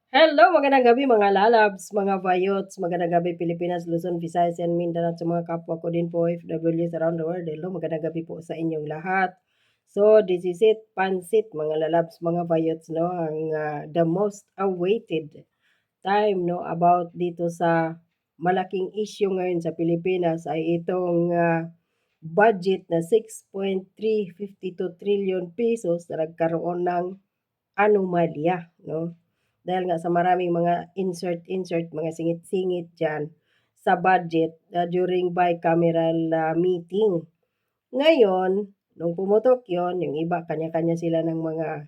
Hello, magandang gabi mga lalabs, mga vayots, magandang gabi Pilipinas, Luzon, Visayas, and Mindanao at sa mga kapwa ko din po OFWs around the world. Hello, magandang gabi po sa inyong lahat. So, this is it, pansit, mga lalabs, mga vayots, no, ang the most awaited time, no, about dito sa malaking issue ngayon sa Pilipinas ay itong budget na 6.352 trillion pesos na nagkaroon ng anomalya, no? Dahil nga sa maraming mga insert, mga singit-singit diyan sa budget during bicameral meeting. Ngayon, nung pumutok 'yon, yung iba kanya-kanya sila ng mga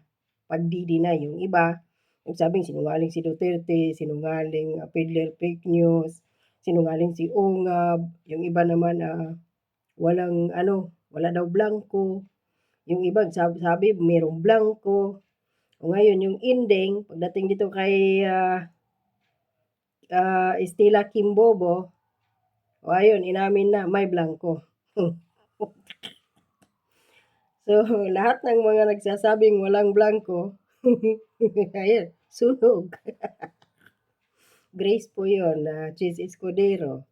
pagdi-deny. Yung iba, nagsabing sinungaling si Duterte, sinungaling peddler fake news, sinungaling si Ongab, yung iba naman walang ano, wala daw blanco, yung iba sabi merong blanco. O ngayon yung ending pagdating dito kay, Stella Kimbobo, o ayun inamin na may blanko. So, lahat ng mga nagsasabing walang blanko, ayan, sunog. Grace po yun, Chis Escudero,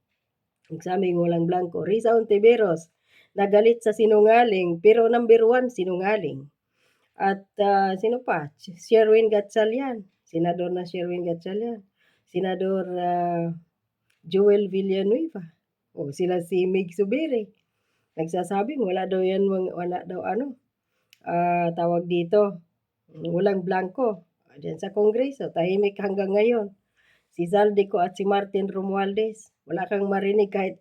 nagsabing walang blanko. Risa Ontiveros, nagalit sa sinungaling, pero number one, sinungaling. At sino pa? Sherwin Gatchalian, Senador na Sherwin Gatchalian, Senador Joel Villanueva, o sila si Mig Subiri. Nagsasabing wala daw yan, wala daw ano, tawag dito, walang blanco. Diyan sa Kongreso, tahimik hanggang ngayon. Si Zaldico at si Martin Romualdez, wala kang marinig kahit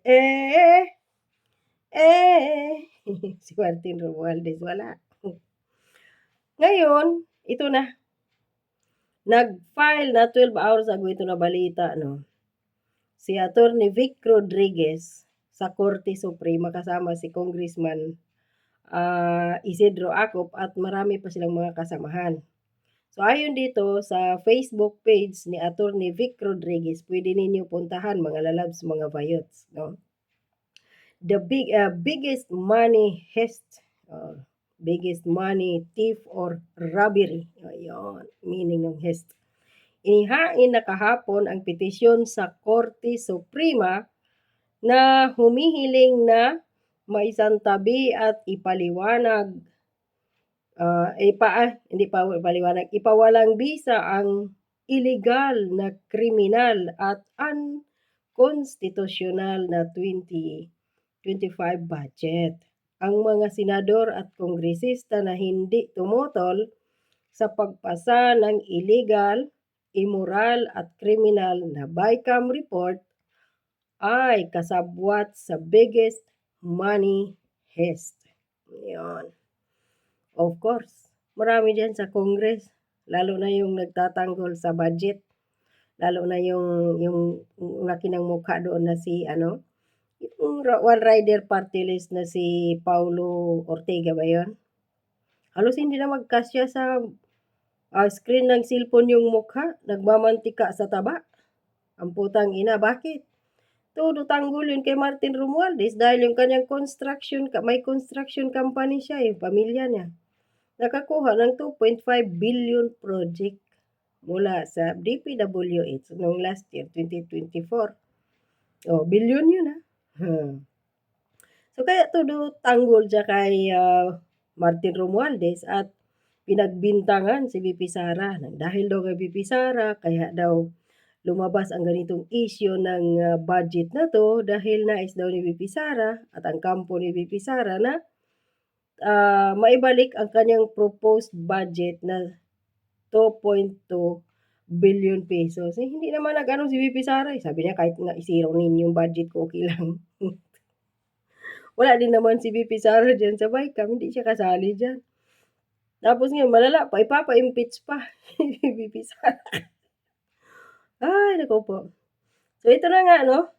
si Martin Romualdez, wala. Ngayon, ito na, nag-file na 12 hours ago ito na balita, no? Si Attorney Vic Rodriguez sa Korte Suprema kasama si Congressman Isidro Acop at marami pa silang mga kasamahan. So ayon dito sa Facebook page ni Attorney Vic Rodriguez, pwede ninyo puntahan mga lalabs, mga vayots, no? The biggest money heist, biggest money thief or robbery. Ayun, meaning ng heist. Inihain na kahapon ang petisyon sa Korte Suprema na humihiling na maisantabi at ipaliwanag, hindi pa ipaliwanag, ipawalang bisa ang illegal na kriminal at unconstitutional na 2025 budget. Ang mga senador at kongresista na hindi tumutol sa pagpasa ng illegal, immoral at criminal na BICAM report ay kasabwat sa biggest money heist. Yun. Of course, marami dyan sa Congress, lalo na yung nagtatanggol sa budget, lalo na yung laki ng mukha doon na si yung one rider party list na si Paulo Ortega ba yun? Halos hindi na magkasya sa screen ng cellphone yung mukha, nagmamantika sa taba. Ang putang ina, bakit? Todo tanggol yun kay Martin Romualdez dahil yung kanyang may construction company siya, yung pamilya niya. Nakakuha ng 2.5 billion project mula sa DPWH noong last year, 2024. Oh, billion yun So kaya todo tanggol siya kay Martin Romualdez at pinagbintangan si VP Sara. Dahil daw kay VP Sara, kaya daw lumabas ang ganitong issue ng budget na to dahil nais daw ni VP Sara at ang kampo ni VP Sara na maibalik ang kanyang proposed budget na 2.2 billion pesos. Eh, hindi naman nag-ano si VP Sara. Sabi niya kahit nga isiro ninyo yung budget ko, okay lang. Wala din naman si VP Sara dyan sa BICAM, hindi siya kasali dyan. Tapos ngayon, malala pa, ipapa-impeach pa si VP Sara. Ay, naku po. So, ito na nga, no?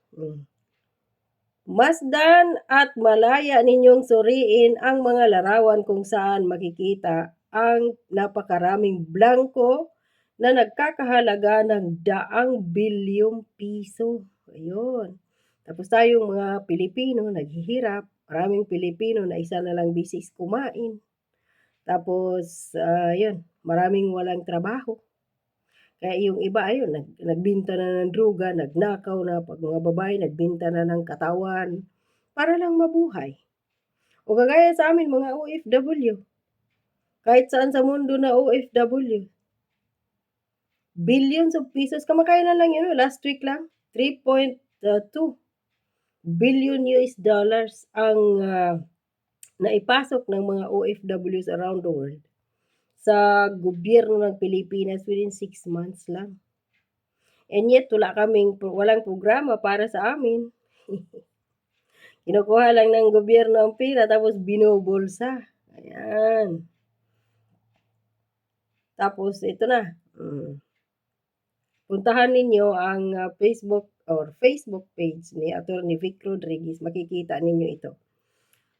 Masdan at malaya ninyong suriin ang mga larawan kung saan makikita ang napakaraming blanko na nagkakahalaga ng daang bilyong piso. Ayun. Tapos tayong mga Pilipino naghihirap, maraming Pilipino na isa na lang bisis kumain. Tapos, yun, maraming walang trabaho. Kaya yung iba ayun nagbenta na ng droga, nagnakaw na, 'pag mga babae nagbenta na ng katawan, para lang mabuhay. O kagaya sa amin mga OFW, kahit saan sa mundo na OFW, billions of pesos, kamakailan lang yun, last week lang, 3.2 billion US dollars ang naipasok ng mga OFWs around the world sa gobyerno ng Pilipinas within 6 months lang. And yet walang programa para sa amin. Kinukuha lang ng gobyerno ang pera tapos binubulsa. Ayan. Tapos ito na, puntahan ninyo ang Facebook page ni Attorney Vic Rodriguez, makikita ninyo ito.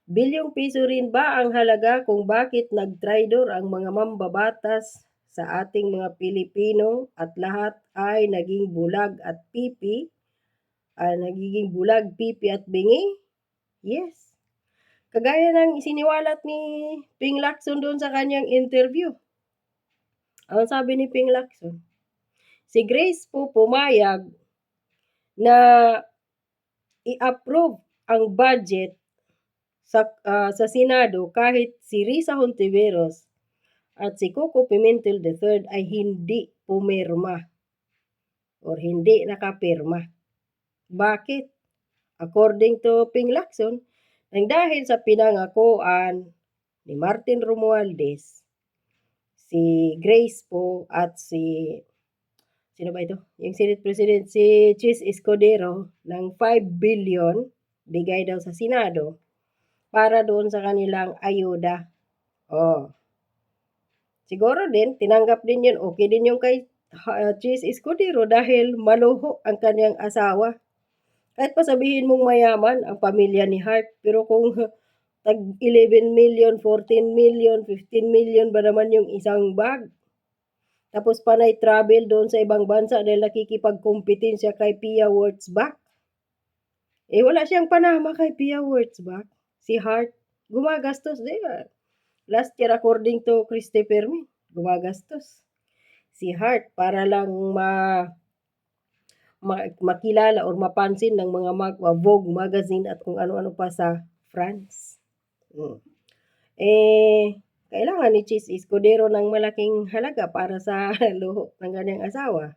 Bilyong piso rin ba ang halaga kung bakit nagtraidor ang mga mambabatas sa ating mga Pilipino at lahat ay naging bulag at pipi? Nagiging bulag, pipi at bingi? Yes. Kagaya ng isiniwalat ni Ping Lacson doon sa kanyang interview. Ang sabi ni Ping Lacson, si Grace po pumayag na i-approve ang budget sa Senado kahit si Risa Hontiveros at si Coco Pimentel III ay hindi pumirma or hindi nakapirma. Bakit? According to Ping Lacson, nang dahil sa pinangakuan ni Martin Romualdez, si Grace po at sino ba ito? Yung Senate President, si Chis Escudero ng 5 billion bigay daw sa Senado para doon sa kanilang ayuda. Siguro din, tinanggap din yun. Okay din yung kay Chis Escudero dahil maluho ang kanyang asawa. Kahit pa sabihin mong mayaman ang pamilya ni Hart, pero kung tag 11 million, 14 million, 15 million ba naman yung isang bag? Tapos panay travel doon sa ibang bansa dahil nakikipagkompetensya kay Pia Wurtzbach. Wala siyang panama kay Pia Wurtzbach. Si Hart, gumagastos din. Last year, according to Christopher Min, gumagastos si Hart para lang makilala or mapansin ng mga Vogue magazine at kung ano-ano pa sa France. Kailangan ni Chis Escudero ng malaking halaga para sa luho ng kanyang asawa.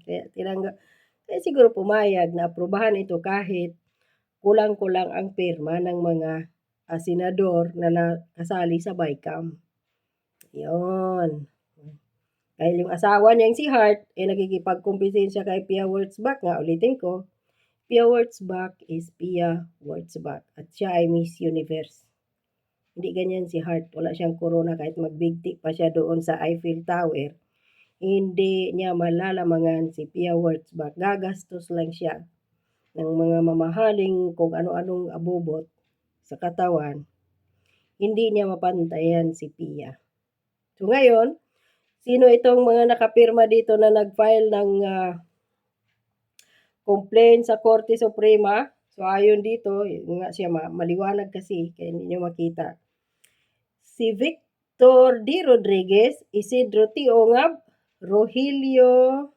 Kaya siguro pumayag na aprubahan ito kahit kulang-kulang ang pirma ng mga senador na nakasali sa BICAM. Yun. Dahil yung asawa niyang si Hart, nakikipagkompetensya kay Pia Wurtzbach nga, ulitin ko, Pia Wurtzbach is Pia Wurtzbach at siya ay Miss Universe. Hindi ganyan si Hart, wala siyang corona kahit magbigti pa siya doon sa Eiffel Tower. Hindi niya malalamangan si Pia Wurtzbach, gagastos lang siya ng mga mamahaling kung ano-anong abubot sa katawan. Hindi niya mapantayan si Pia. So ngayon, sino itong mga nakapirma dito na nag-file ng complaint sa Korte Suprema? So ayon dito, nga siya maliwanag kasi kaya hindi nyo makita. Si Victor D. Rodriguez, Isidro T. Ongab, Rogelio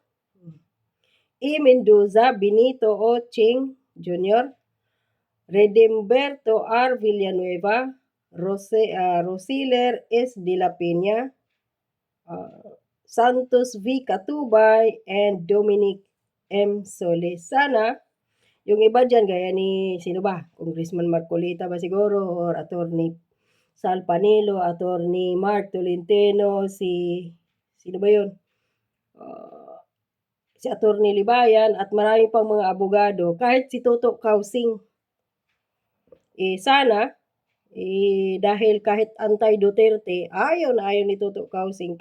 E. Mendoza, Benito O. Ching Jr., Redimberto R. Villanueva, Rosiler S. De La Peña, Santos V. Catubay, and Dominic M. Solis. Sana, yung iba dyan, gaya ni, sino ba? Congressman Marcolita ba siguro? Or Attorney Sal Panelo, Attorney Mark Tolentino, sino ba yun? Si Attorney Libayan, at marami pang mga abogado, kahit si Toto Kausing. Sana, dahil kahit anti-Duterte, ayaw ni Toto Kausing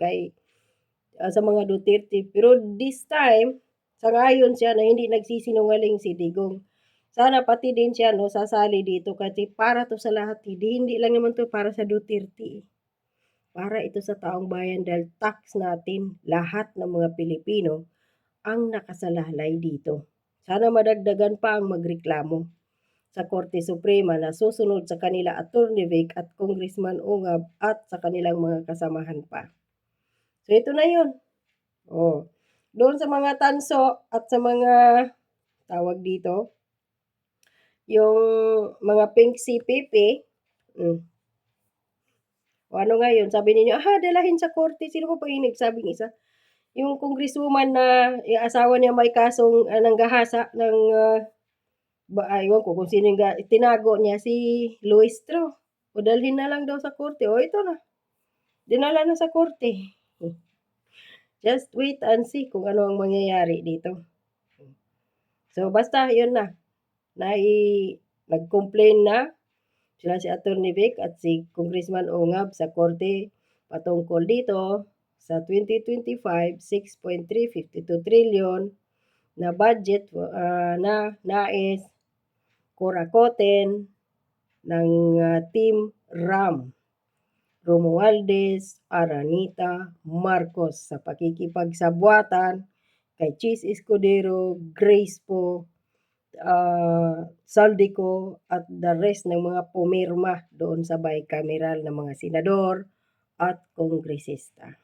sa mga Duterte. Pero this time, sangayon siya na hindi nagsisinungaling si Digong. Sana pati din siya sasali dito kasi para to sa lahat. Hindi lang naman to para sa Duterte. Para ito sa taong bayan dahil tax natin, lahat ng mga Pilipino ang nakasalalay dito. Sana madagdagan pa ang magreklamo sa Korte Suprema na susunod sa kanila Attorney Vic at Congressman Ongab at sa kanilang mga kasamahan pa. So ito na yun. doon sa mga tanso at sa mga tawag dito, yung mga pink CPP, o ano nga yun, sabi ninyo, dalahin sa korte. Sino po yung nagsabing isa? Yung congresswoman na yung asawa niya may kasong nanggahasa ng ewan ko kung sino yung tinago niya si Luistro. O dalhin na lang daw sa korte. O ito na. Dinala na sa korte. Just wait and see kung ano ang mangyayari dito. So basta yun na. Nag-complain na sila si Attorney Vic at si Congressman Ongab sa korte patungkol dito sa 2025 6.352 trillion na budget na nais kurakoten ng Team RAM, Romualdez, Aranita, Marcos sa pakikipagsabwatan kay Chis Escudero, Grace Po, Saldico at the rest ng mga pumirma doon sa bicameral na mga senador at kongresista.